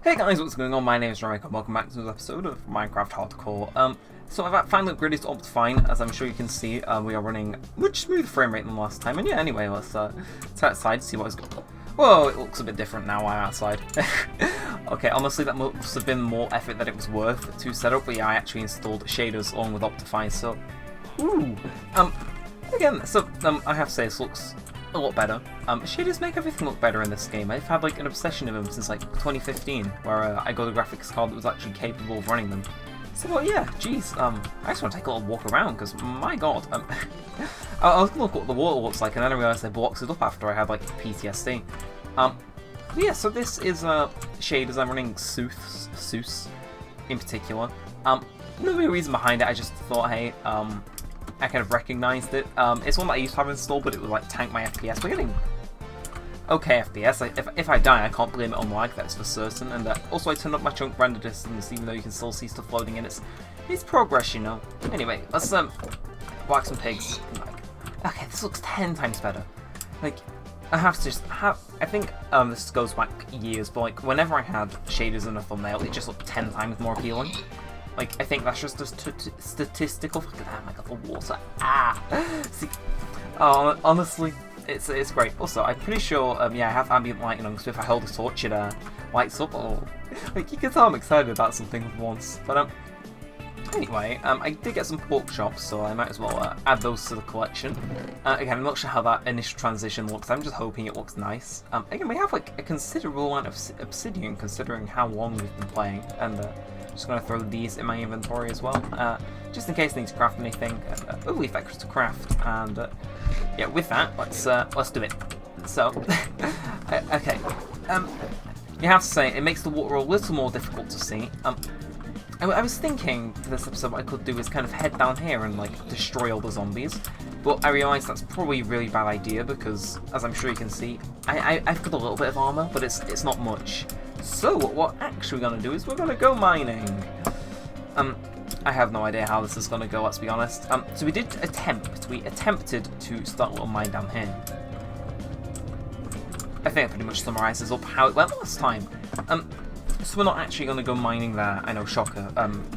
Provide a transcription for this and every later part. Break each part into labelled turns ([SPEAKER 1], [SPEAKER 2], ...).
[SPEAKER 1] Hey guys, what's going on? My name is Neremik and welcome back to another episode of Minecraft Hardcore. So I've finally upgraded to Optifine. As I'm sure you can see, we are running much smoother frame rate than last time. And yeah, anyway, let's outside to see what's going on. Whoa, it looks a bit different now I'm outside. Okay, honestly, that must have been more effort than it was worth to set up, but yeah, I actually installed shaders along with Optifine, so... Ooh! Again, so, I have to say, this looks a lot better. Shaders make everything look better in this game. I've had like an obsession of them since like 2015, where I got a graphics card that was actually capable of running them. So well, yeah, geez, I just want to take a little walk around because my god, I was gonna look what the water looks like, and then I realised I blocked it up after I had like PTSD. Yeah, so this is shaders. I'm running Seuss in particular. No real reason behind it. I just thought, hey, I kind of recognised it. It's one that I used to have installed, but it would like tank my FPS. We're getting okay FPS. If I die, I can't blame it on lag, that's for certain. And also I turned up my chunk render distance, even though you can still see stuff loading in. It's progress, you know. Anyway, let's whack some pigs. Okay, this looks 10 times better. Like, I have to just have. I think this goes back years, but like whenever I had shaders in a thumbnail, it just looked 10 times more appealing. Like, I think that's just a statistical. Look at that, my god, the water. See, honestly, it's great. Also, I'm pretty sure, yeah, I have ambient lighting on, so if I hold a torch, it lights up. Oh, like you can tell I'm excited about something for once. But anyway, I did get some pork chops, so I might as well add those to the collection. Again, I'm not sure how that initial transition looks. I'm just hoping it looks nice. Again, we have like a considerable amount of obsidian, considering how long we've been playing, and. Just gonna throw these in my inventory as well, just in case I need to craft anything. Oh, leaf extra to craft, and yeah, with that, let's do it. So, okay, you have to say it makes the water a little more difficult to see. I was thinking for this episode what I could do is kind of head down here and like destroy all the zombies, but I realised that's probably a really bad idea because, as I'm sure you can see, I've got a little bit of armour, but it's not much. So what we're actually going to do is we're going to go mining. I have no idea how this is going to go, let's be honest. So we attempted to start a little mine down here. I think that pretty much summarises up how it went last time. So we're not actually going to go mining there. I know, shocker.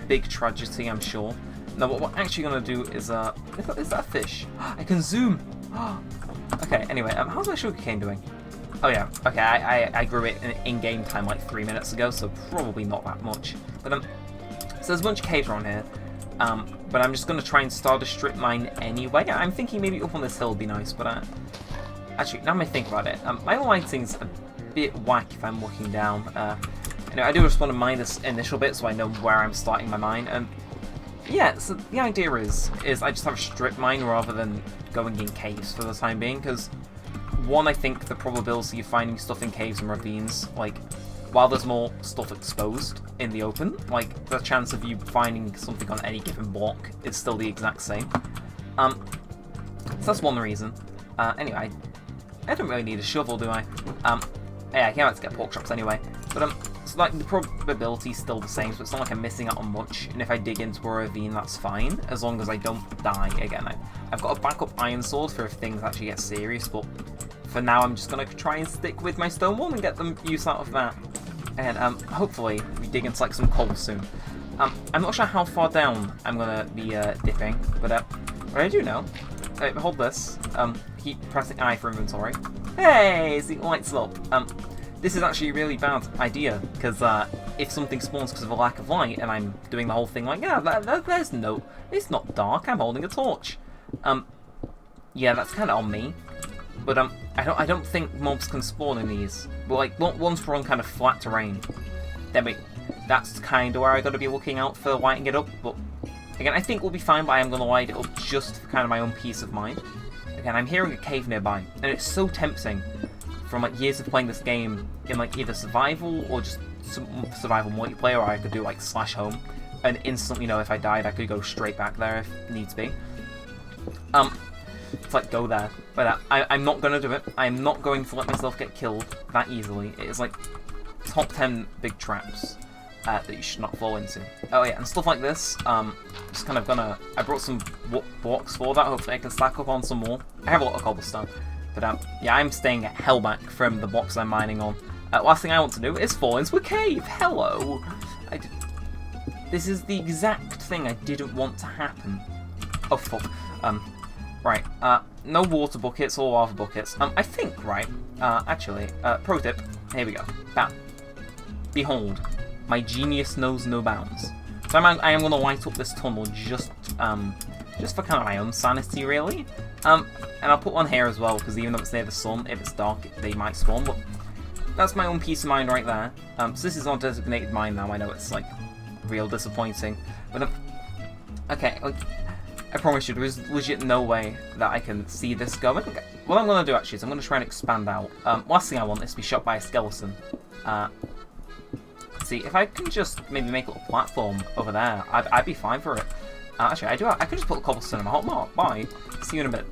[SPEAKER 1] Big tragedy, I'm sure. No, what we're actually going to do is that a fish? I can zoom! Okay, anyway, how's my sugarcane doing? Oh yeah, okay, I grew it in game time like 3 minutes ago, so probably not that much. But so there's a bunch of caves around here, but I'm just going to try and start a strip mine anyway. I'm thinking maybe up on this hill would be nice, but actually, now I think about it, my lighting's a bit whack if I'm looking down. Anyway, I do just want to mine this initial bit so I know where I'm starting my mine, and yeah, so the idea is I just have a strip mine rather than going in caves for the time being, because one, I think the probability of finding stuff in caves and ravines, like, while there's more stuff exposed in the open, like, the chance of you finding something on any given block is still the exact same. So that's one reason. Anyway, I don't really need a shovel, do I? Yeah, I came out to get pork chops anyway. But, so, like, the probability's still the same, so it's not like I'm missing out on much, and if I dig into a ravine, that's fine, as long as I don't die again. I've got a backup iron sword for if things actually get serious, but for now, I'm just going to try and stick with my stone wall and get the use out of that. And hopefully, we dig into like some coal soon. I'm not sure how far down I'm going to be dipping, but what I do know, hold this, keep pressing I for inventory. Hey, see, it lights up. This is actually a really bad idea, because if something spawns because of a lack of light, and I'm doing the whole thing like, yeah, there's no, it's not dark, I'm holding a torch. Yeah, that's kind of on me. But I don't think mobs can spawn in these. But like once we're on kind of flat terrain, then that's kind of where I got to be looking out for lighting it up. But again, I think we'll be fine. But I am going to light it up just for kind of my own peace of mind. Again, I'm hearing a cave nearby, and it's so tempting from like years of playing this game in like either survival or just survival multiplayer, or I could do like /home and instantly know if I died I could go straight back there if needs be. It's like, go there. But I'm not going to do it. I'm not going to let myself get killed that easily. It is like top 10 big traps that you should not fall into. Oh yeah, and stuff like this, just kind of gonna... I brought some blocks for that. Hopefully I can stack up on some more. I have a lot of cobblestone. But yeah, I'm staying hell back from the blocks I'm mining on. Last thing I want to do is fall into a cave. Hello. This is the exact thing I didn't want to happen. Oh fuck. Right. No water buckets or lava buckets. I think, right. Actually, pro tip. Here we go. Bam. Behold, my genius knows no bounds. So I am gonna light up this tunnel just for kind of my own sanity, really. And I'll put one here as well, because even though it's near the sun, if it's dark, they might spawn. But that's my own peace of mind right there. So this is not designated mine now. I know it's like real disappointing, but okay. Like, I promise you, there is legit no way that I can see this going. Okay. What I'm gonna do actually is I'm gonna try and expand out. Last thing I want is to be shot by a skeleton. See if I can just maybe make a little platform over there. I'd be fine for it. Actually, I could just put the cobblestone in my hot mark. Bye. See you in a bit.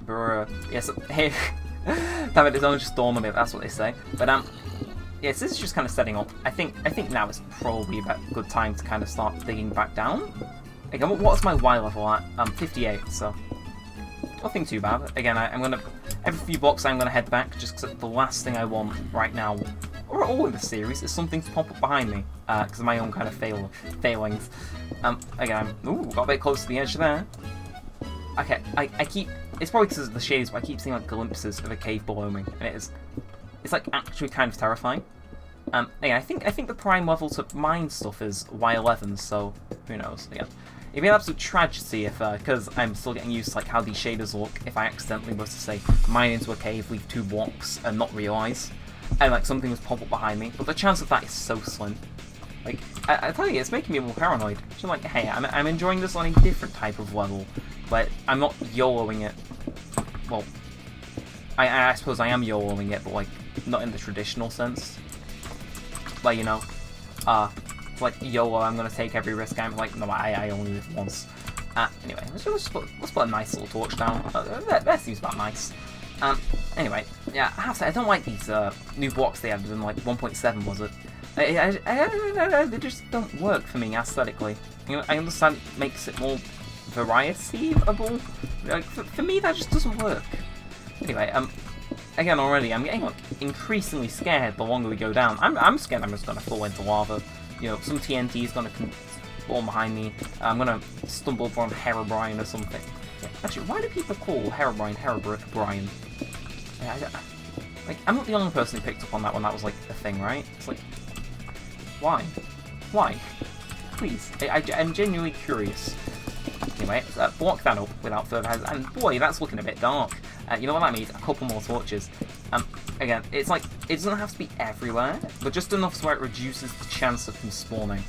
[SPEAKER 1] Bruh. Yes. Hey. Damn it! It's only just dawned on me. That's what they say. But yes, this is just kind of setting up. I think now is probably a good time to kind of start digging back down. Again, what's my Y level at? 58. So nothing too bad. Again, I'm gonna every few blocks I'm gonna head back just because the last thing I want right now, or all in the series, is something to pop up behind me because of my own kind of failings. Again, got a bit close to the edge there. Okay, I keep. It's probably because of the shades, but I keep seeing like glimpses of a cave below me, and it's like actually kind of terrifying. Again, I think the prime level to mine stuff is Y11, so who knows? Again, it'd be an absolute tragedy if, because I'm still getting used to like how these shaders look, if I accidentally was to say mine into a cave, leave 2 blocks, and not realise, and like something was pop up behind me. But the chance of that is so slim. Like I tell you, it's making me more paranoid. So like, hey, I'm enjoying this on a different type of level, but I'm not YOLOing it. Well, I suppose I am YOLOing it, but like not in the traditional sense. Like, you know, like YOLO, I'm gonna take every risk. I'm like, no, I only live once. Anyway, let's put a nice little torch down. That seems about nice. Anyway, yeah, I have to say, I don't like these new blocks they added in like 1.7, was it? They just don't work for me aesthetically. You know, I understand it makes it more variety-able. Like, for me, that just doesn't work. Anyway, again, already, I'm getting like increasingly scared the longer we go down. I'm scared I'm just gonna fall into lava. You know, some TNT is gonna spawn behind me. I'm gonna stumble upon Herobrine or something. Actually, why do people call Herobrine? Like, I'm not the only person who picked up on that one. That was like a thing, right? It's like, why? Why? Please, I'm genuinely curious. Anyway, block that up without further ado. And boy, that's looking a bit dark. You know what that means? A couple more torches. Again, it's like, it doesn't have to be everywhere, but just enough so it reduces the chance of them spawning.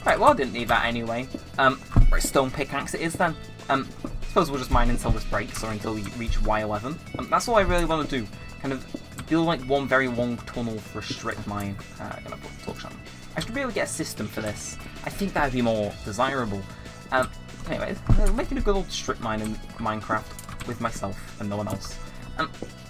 [SPEAKER 1] Right, well, I didn't need that anyway. Right, stone pickaxe it is then. Suppose we'll just mine until this breaks, or until we reach Y11. That's all I really want to do. Kind of build like one very long tunnel for a strip mine. I'm gonna put the torch on. I should be able to get a system for this. I think that would be more desirable. Anyway, making a good old strip mine in Minecraft with myself and no one else.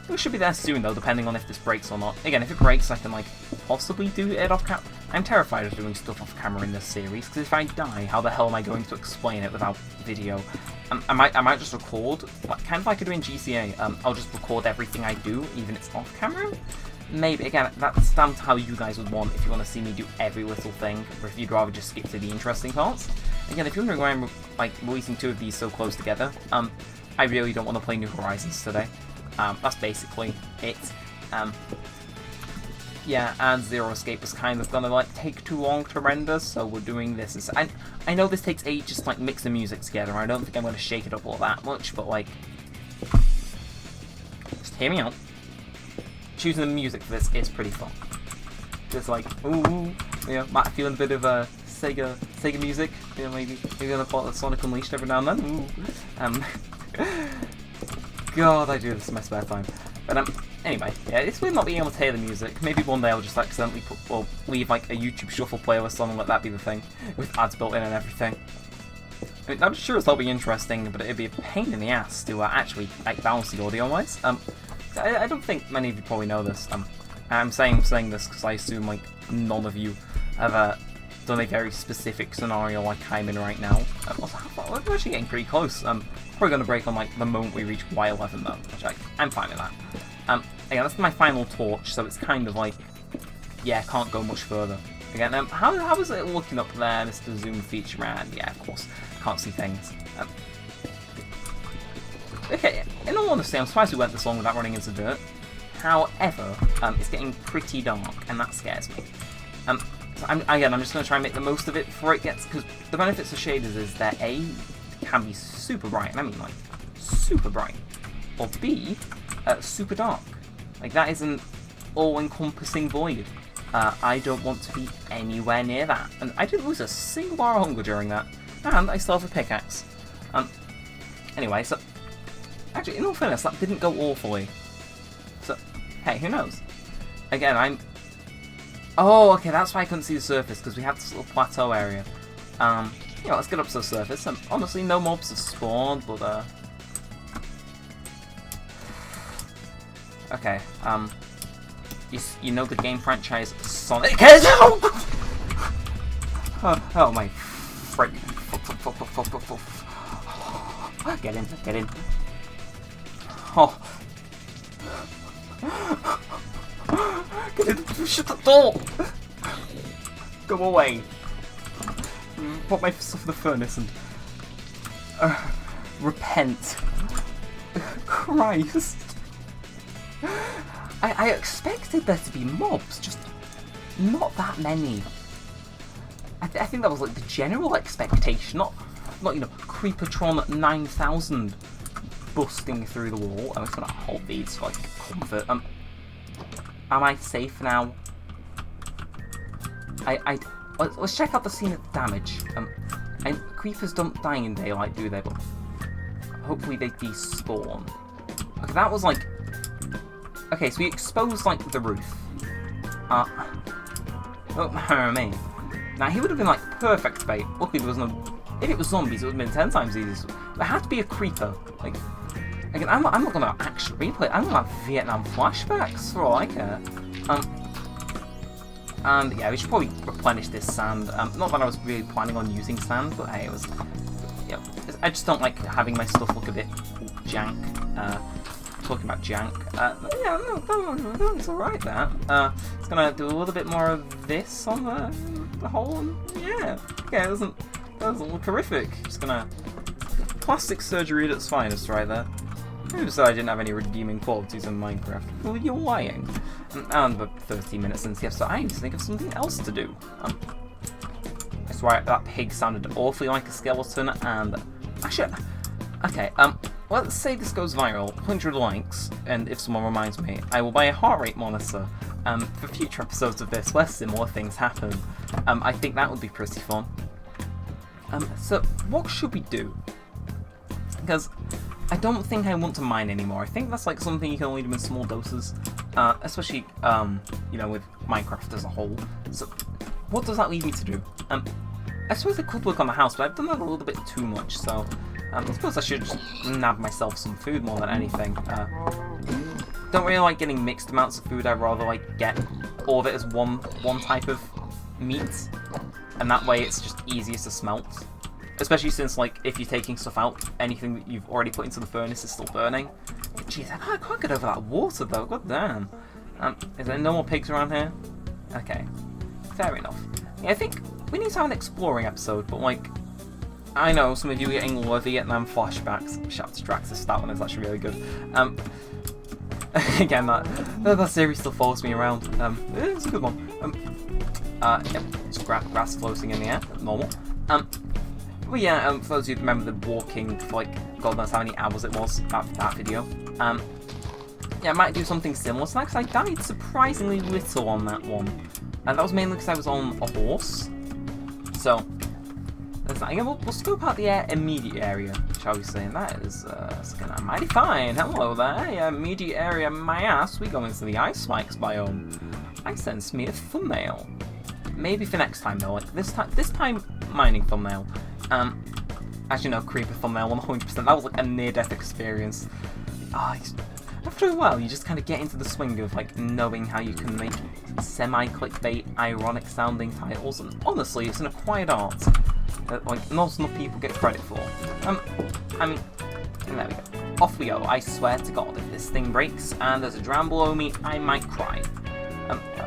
[SPEAKER 1] We should be there soon though, depending on if this breaks or not. Again, if it breaks, I can like possibly do it off camera. I'm terrified of doing stuff off camera in this series, because if I die, how the hell am I going to explain it without video? I might just record, like, kind of like I do in GCA. I'll just record everything I do, even if it's off camera. Maybe, again, that's down to how you guys would want, if you want to see me do every little thing, or if you'd rather just skip to the interesting parts. Again, if you're wondering why I'm like releasing 2 of these so close together, I really don't want to play New Horizons today. That's basically it. Yeah, and Zero Escape was kind of gonna like take too long to render, so we're doing this. And I know this takes ages to like mix the music together. I don't think I'm gonna shake it up all that much, but like, just hear me out. Choosing the music for this is pretty fun. Just like, ooh, you know, might feel a bit of Sega music. You know, maybe gonna pull out Sonic Unleashed every now and then. Ooh. God, I do this in my spare time. But anyway, yeah, it's weird not being able to hear the music. Maybe one day I'll just accidentally leave like a YouTube Shuffle playlist on and let that be the thing, with ads built in and everything. I mean, I'm sure it'll be interesting, but it'd be a pain in the ass to actually like balance the audio wise. I don't think many of you probably know this. I'm saying this because I assume like none of you have done a very specific scenario like I'm in right now. Also, we're actually getting pretty close. probably going to break on like the moment we reach Y11 though, which I'm fine with that. Again, that's my final torch, so it's kind of like, yeah, can't go much further. Again, how is it looking up there, Mr. Zoom feature man? Yeah, of course, can't see things. Okay, in all honesty, I'm surprised we went this long without running into dirt. However, it's getting pretty dark, and that scares me. So I'm just going to try and make the most of it before it gets, because the benefits of shaders is that A, can be super bright, and I mean like super bright, or B, super dark. Like that is an all-encompassing void. I don't want to be anywhere near that, and I didn't lose a single bar of hunger during that, and I still have a pickaxe. Anyway, so actually, in all fairness, that didn't go awfully. So hey, who knows? Again, oh, okay, that's why I couldn't see the surface, because we have this little plateau area. Yeah, let's get up to the surface. Honestly, no mobs have spawned, but okay. You know the game franchise Sonic? Oh my frick! Get in! Get in! Oh! Get in! Shut the door! Go away! Put my stuff in the furnace and repent. Christ! I expected there to be mobs, just not that many. I think that was like the general expectation, not you know, Creepertron 9000 busting through the wall. I'm just gonna hold these for like comfort. Am I safe now? Let's check out the scene of the damage. And creepers don't die in daylight, do they? But hopefully they despawn. Okay, that was like. Okay, so we exposed like the roof. Oh man. Now he would have been like perfect bait. Luckily there was no. If it was zombies, it would have been 10 times easier. There had to be a creeper. Like, again, I'm not talking about action replay. I'm talking about Vietnam flashbacks for all I care. And yeah, we should probably replenish this sand. Not that I was really planning on using sand, but hey, it was. Yeah, I just don't like having my stuff look a bit jank. Talking about jank. Yeah, no, it's alright there. It's gonna do a little bit more of this on the whole. Yeah, okay, it doesn't look horrific. Just gonna plastic surgery at its finest right there. Who said I didn't have any redeeming qualities in Minecraft? Well, you're lying. And about 13 minutes into the episode, I need to think of something else to do. That's right, that pig sounded awfully like a skeleton, and actually, okay, let's say this goes viral, 100 likes, and if someone reminds me, I will buy a heart rate monitor for future episodes of this where similar things happen. I think that would be pretty fun. So what should we do? Because I don't think I want to mine anymore. I think that's like something you can only do in small doses, especially you know, with Minecraft as a whole. So what does that lead me to do? I suppose I could work on the house, but I've done that a little bit too much. So I suppose I should just nab myself some food more than anything. Don't really like getting mixed amounts of food. I'd rather like get all of it as one type of meat, and that way it's just easiest to smelt. Especially since, like, if you're taking stuff out, anything that you've already put into the furnace is still burning. Jeez, I can't get over that water, though. God damn. Is there no more pigs around here? Okay. Fair enough. Yeah, I think we need to have an exploring episode, but, like, I know some of you are getting more Vietnam flashbacks. Shout out to Draxus, that one is actually really good. Again, that series still follows me around. It's a good one. Yep, it's grass floating in the air, normal. Well, yeah, for those of you who remember the walking for like God knows how many hours it was after that video, yeah, I might do something similar. So because I died surprisingly little on that one, and that was mainly because I was on a horse. So that's that. Yeah, we'll scope out the immediate area, shall we say? And that is looking mighty fine. Hello there, yeah, immediate area. My ass, we go into the ice spikes biome. I sense me a thumbnail. Maybe for next time though. Like this time mining thumbnail. Actually no, creeper thumbnail 100%. That was like a near-death experience. After a while, you just kind of get into the swing of like knowing how you can make semi-clickbait, ironic-sounding titles, and honestly, it's an acquired art that like not enough people get credit for. I mean, And there we go. Off we go. I swear to God, if this thing breaks and there's a drown below me, I might cry.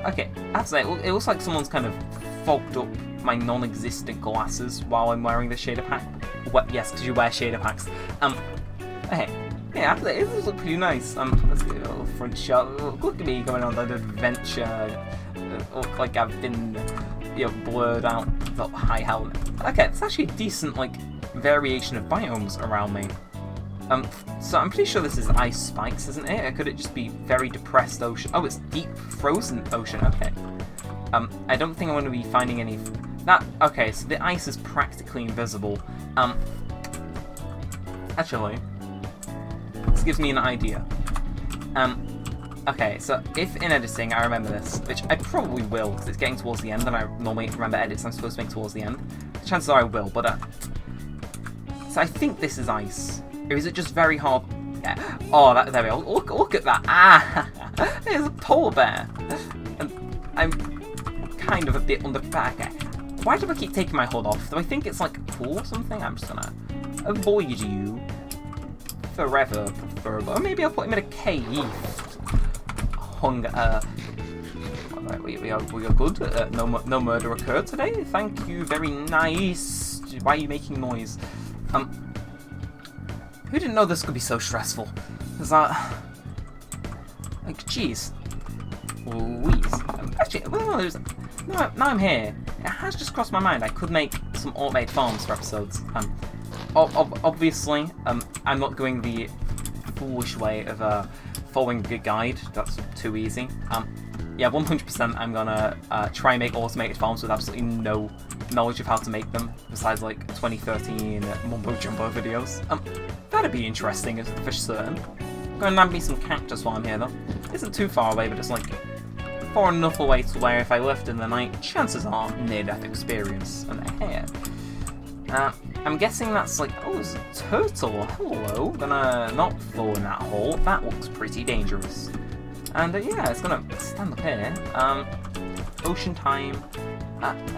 [SPEAKER 1] Okay, I have to say, it looks like someone's kind of fogged up my non-existent glasses while I'm wearing the shader pack. Well, yes, because you wear shader packs. Okay. Yeah, after that, it does look pretty nice. Let's get a little front shot. Look at me going on that adventure. Look like I've been, blurred out the high helmet. Okay, it's actually a decent, variation of biomes around me. So I'm pretty sure this is ice spikes, isn't it? Or could it just be very depressed ocean? Oh, it's deep frozen ocean. Okay. I don't think I'm going to be finding any. Okay, so the ice is practically invisible. Actually, this gives me an idea. Okay, so if in editing I remember this, which I probably will, because it's getting towards the end, and I normally remember edits I'm supposed to make towards the end. Chances are I will, but so I think this is ice. Or is it just very hard? Yeah. Oh, there we go. Look at that. Ah! There's a polar bear. And I'm kind of a bit under back. Why do I keep taking my hood off? Do I think it's cool or something? I'm just gonna avoid you forever, preferably. Or maybe I'll put him in a cave. Alright, we are good. No murder occurred today. Thank you. Very nice. Why are you making noise? Who didn't know this could be so stressful? Is that... jeez. Louise. Actually, well, now I'm here. It has just crossed my mind I could make some automated farms for episodes. Obviously, I'm not going the foolish way of following the guide. That's too easy. Yeah, 100% I'm gonna try and make automated farms with absolutely no knowledge of how to make them, besides 2013 mumbo jumbo videos. That'd be interesting for certain. Go and nab me some cactus while I'm here though. Isn't too far away, but it's far enough away to where if I left in the night, chances are near-death experience. And here. I'm guessing that's oh, there's a turtle. Hello. Gonna not fall in that hole. That looks pretty dangerous. And yeah, it's gonna stand up here. Ocean time.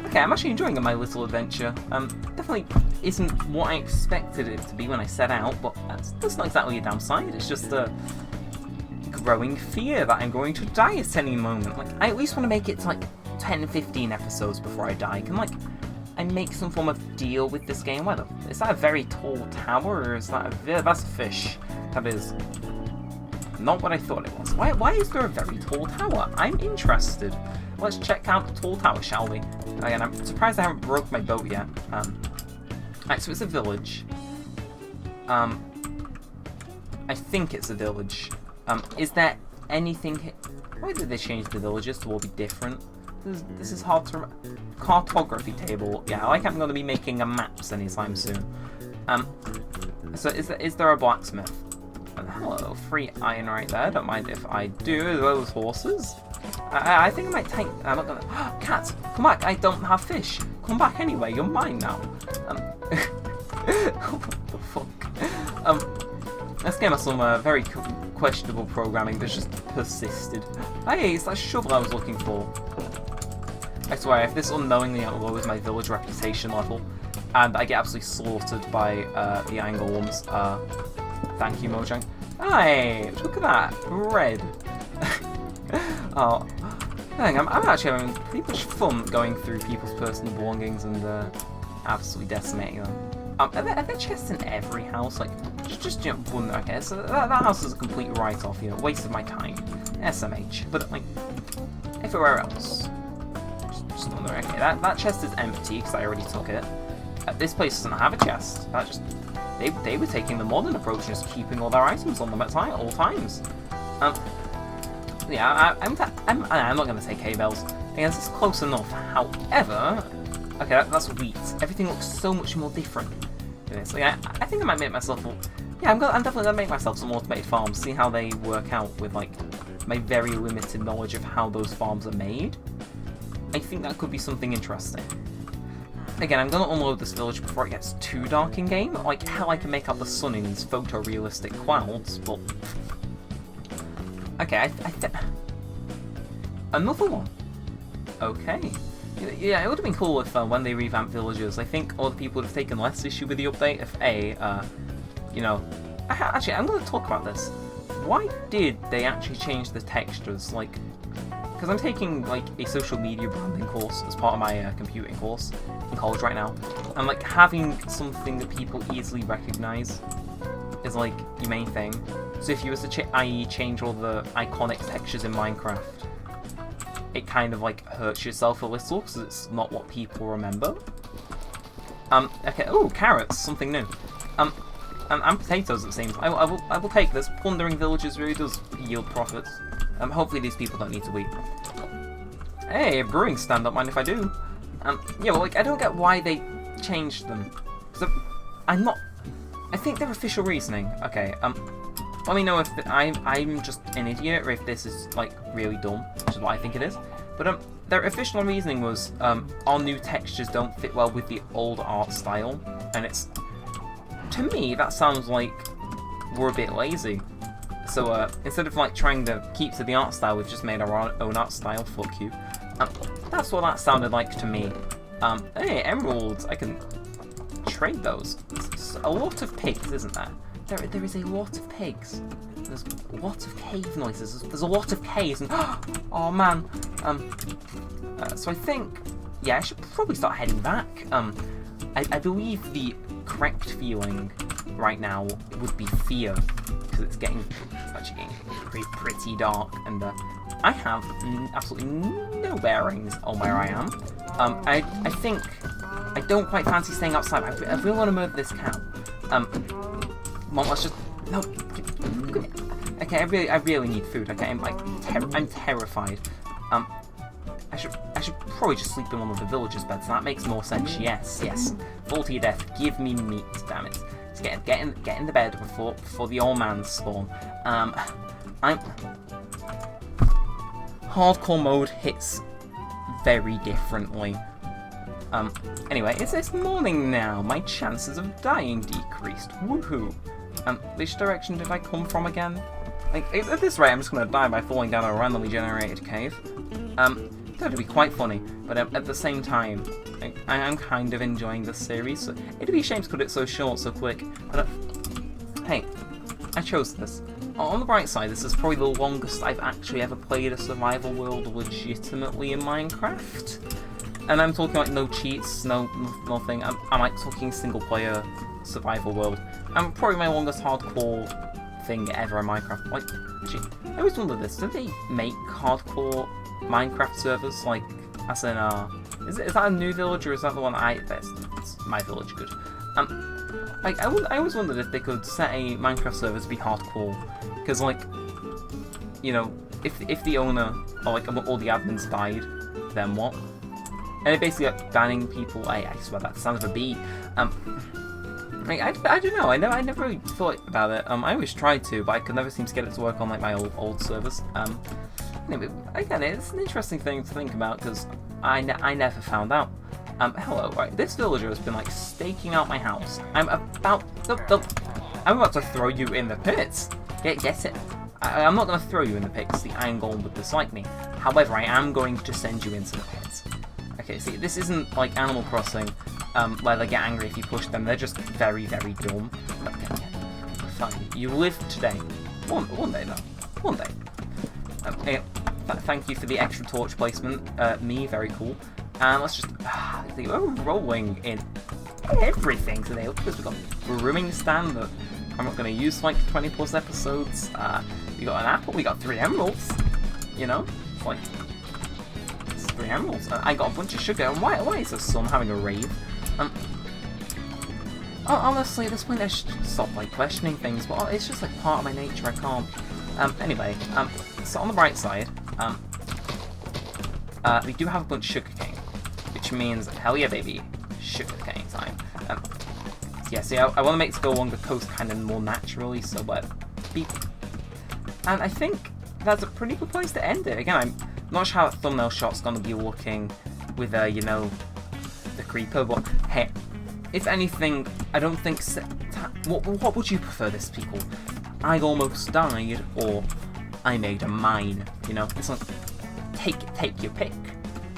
[SPEAKER 1] Okay, I'm actually enjoying my little adventure. Definitely isn't what I expected it to be when I set out, but that's not exactly a downside. It's just a growing fear that I'm going to die at any moment. I at least want to make it to 10, 15 episodes before I die. Can I make some form of deal with this game? Well, is that a very tall tower, or is that that's a fish? That is not what I thought it was. Why is there a very tall tower? I'm interested. Let's check out the tall tower, shall we? Again, I'm surprised I haven't broke my boat yet. Right, so it's a village. I think it's a village. Is there anything here? Why did they change the villages to all be different? This is hard to remember. Cartography table. Yeah, I'm going to be making a maps anytime soon. So is there a blacksmith? Hello, free iron right there. Don't mind if I do. Those horses. I think I might take. I'm not gonna. Cat, come back! I don't have fish. Come back anyway. You're mine now. What the fuck? This game has some very questionable programming that's just persisted. Hey, it's that shovel I was looking for. I swear, if this unknowingly lowers my village reputation level, and I get absolutely slaughtered by the iron golems, thank you, Mojang. Hey, look at that, red. Oh, dang, I'm actually having pretty much fun going through people's personal belongings and absolutely decimating them. Are there chests in every house? Just one. Okay, so that house is a complete write-off. Waste of my time. SMH. But everywhere else. Just another. Okay, that chest is empty because I already took it. This place doesn't have a chest. They were taking the modern approach, just keeping all their items on them at all times. Yeah, I'm not going to say K-bells. I guess it's close enough. However, okay, that's wheat. Everything looks so much more different. So yeah, I think I might make myself. Yeah, I'm definitely gonna make myself some automated farms. See how they work out with my very limited knowledge of how those farms are made. I think that could be something interesting. Again, I'm gonna unload this village before it gets too dark in game. Hell, I can make out the sun in these photorealistic clouds, but okay, another one. Okay. Yeah, it would have been cool if when they revamped villages, I think other people would have taken less issue with the update if Actually, I'm going to talk about this. Why did they actually change the textures? Like, because I'm taking like a social media branding course as part of my computing course in college right now, and like having something that people easily recognize is like your main thing. So if you was to i.e. change all the iconic textures in Minecraft, it kind of like hurts yourself a little because it's not what people remember. Okay. Oh, carrots, something new. And potatoes, it seems. I will take this. Plundering villages really does yield profits. Hopefully these people don't need to eat. Hey, a brewing stand, don't mind if I do. Yeah, well, like, I don't get why they changed them. So, I think their official reasoning, okay, let me know if I'm just an idiot or if this is, like, really dumb, which is what I think it is. But, their official reasoning was, our new textures don't fit well with the old art style, and it's... To me, that sounds like we're a bit lazy. So, instead of, like, trying to keep to the art style, we've just made our own art style, fuck you. That's what that sounded like to me. Hey, emeralds, I can trade those. It's a lot of pigs, isn't there? There is a lot of pigs. There's a lot of cave noises. There's a lot of caves, and oh man. So I think, yeah, I should probably start heading back. I believe the correct feeling right now would be fear, because it's actually getting pretty dark, and I have absolutely no bearings on where I am. I think I don't quite fancy staying outside. I really want to murder this cow. Mom, let's just no. Okay, I really need food. Okay, I'm terrified. I should probably just sleep in one of the villagers' beds. That makes more sense. Yes. Fall to your death. Give me meat. Damn it. Let's get in the bed before the old man spawn. Hardcore mode hits very differently. Anyway, it's morning now. My chances of dying decreased. Woohoo. Which direction did I come from again? Like, at this rate, I'm just gonna die by falling down a randomly generated cave. That'd be quite funny, but at the same time, I am kind of enjoying this series, so it'd be a shame to cut it so short, so quick. But hey, I chose this. On the bright side, this is probably the longest I've actually ever played a survival world legitimately in Minecraft. And I'm talking like no cheats, nothing. I'm like talking single player survival world. And probably my longest hardcore thing ever in Minecraft. Like, actually, I always wonder this: did they make hardcore Minecraft servers? Like, as in, is that a new village or is that the one that's my village? Good. Like, I always wondered if they could set a Minecraft server to be hardcore, because like, you know, if the owner or like all the admins died, then what? And it basically like banning people. I swear that sounds of a bee. Like, I don't know. I never really thought about it. I always tried to, but I could never seem to get it to work on like my old servers. Anyway, again, it's an interesting thing to think about because I never found out. Hello, right? This villager has been like staking out my house. I'm about to throw you in the pits. Get it? I'm not going to throw you in the pit because the Iron Golem would dislike me. However, I am going to send you into the pits. Okay, see, this isn't like Animal Crossing, where they get angry if you push them. They're just very, very dumb. Okay, fine. You live today. One day, though. One day. Hey, thank you for the extra torch placement. Me, very cool. And let's just... we're rolling in everything today. Look at this. We've got a brewing stand that I'm not going to use for like 20 plus episodes. We got an apple. We got 3 emeralds. You know? It's like... It's 3 emeralds. I got a bunch of sugar. And why is the sun having a rave? Honestly, at this point I should stop like questioning things. But it's just like part of my nature. I can't... Anyway, so on the bright side, we do have a bunch of sugarcane, which means, hell yeah baby, sugarcane time. Yeah, see, I want to make it go along the coast kind of more naturally, so beep. And I think that's a pretty good place to end it. Again, I'm not sure how that thumbnail shot's going to be looking with, you know, the creeper, but hey, if anything, I don't think... What would you prefer this, people? I almost died, or I made a mine, you know? It's like, take your pick.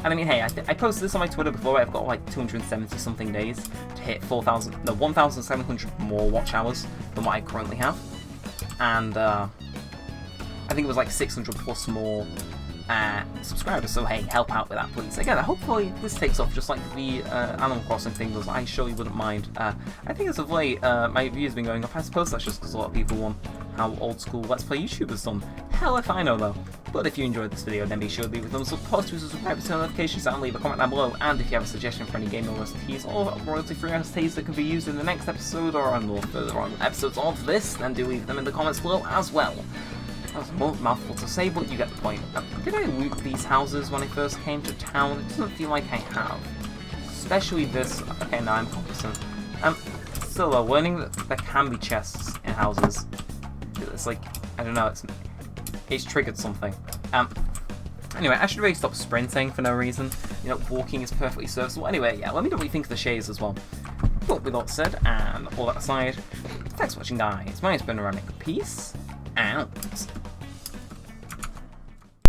[SPEAKER 1] And I mean, hey, I posted this on my Twitter before. I've got like 270 something days to hit 1,700 more watch hours than what I currently have. And I think it was like 600 plus more subscribers, so hey, help out with that please. Again, hopefully this takes off just like the Animal Crossing thing does. I surely wouldn't mind. I think as of late, my views have been going up. I suppose that's just because a lot of people want how old school Let's Play YouTubers done. Hell if I know though. But if you enjoyed this video, then be sure to leave a thumbs up, positive, subscribe, turn notifications on, leave a comment down below, and if you have a suggestion for any gaming recipes or royalty-free recipes that could be used in the next episode or on more further on episodes of this, then do leave them in the comments below as well. That was more mouthful to say, but you get the point. Did I loot these houses when I first came to town? It doesn't feel like I have. Especially this. Okay, now I'm competent. Still though, learning that there can be chests in houses. It's like, I don't know, it's triggered something. Anyway, I should really stop sprinting for no reason. You know, walking is perfectly serviceable. Anyway, yeah, let me know what you think of the shades as well. But with that said, and all that aside, thanks for watching guys. My name's been Neremik. Peace out.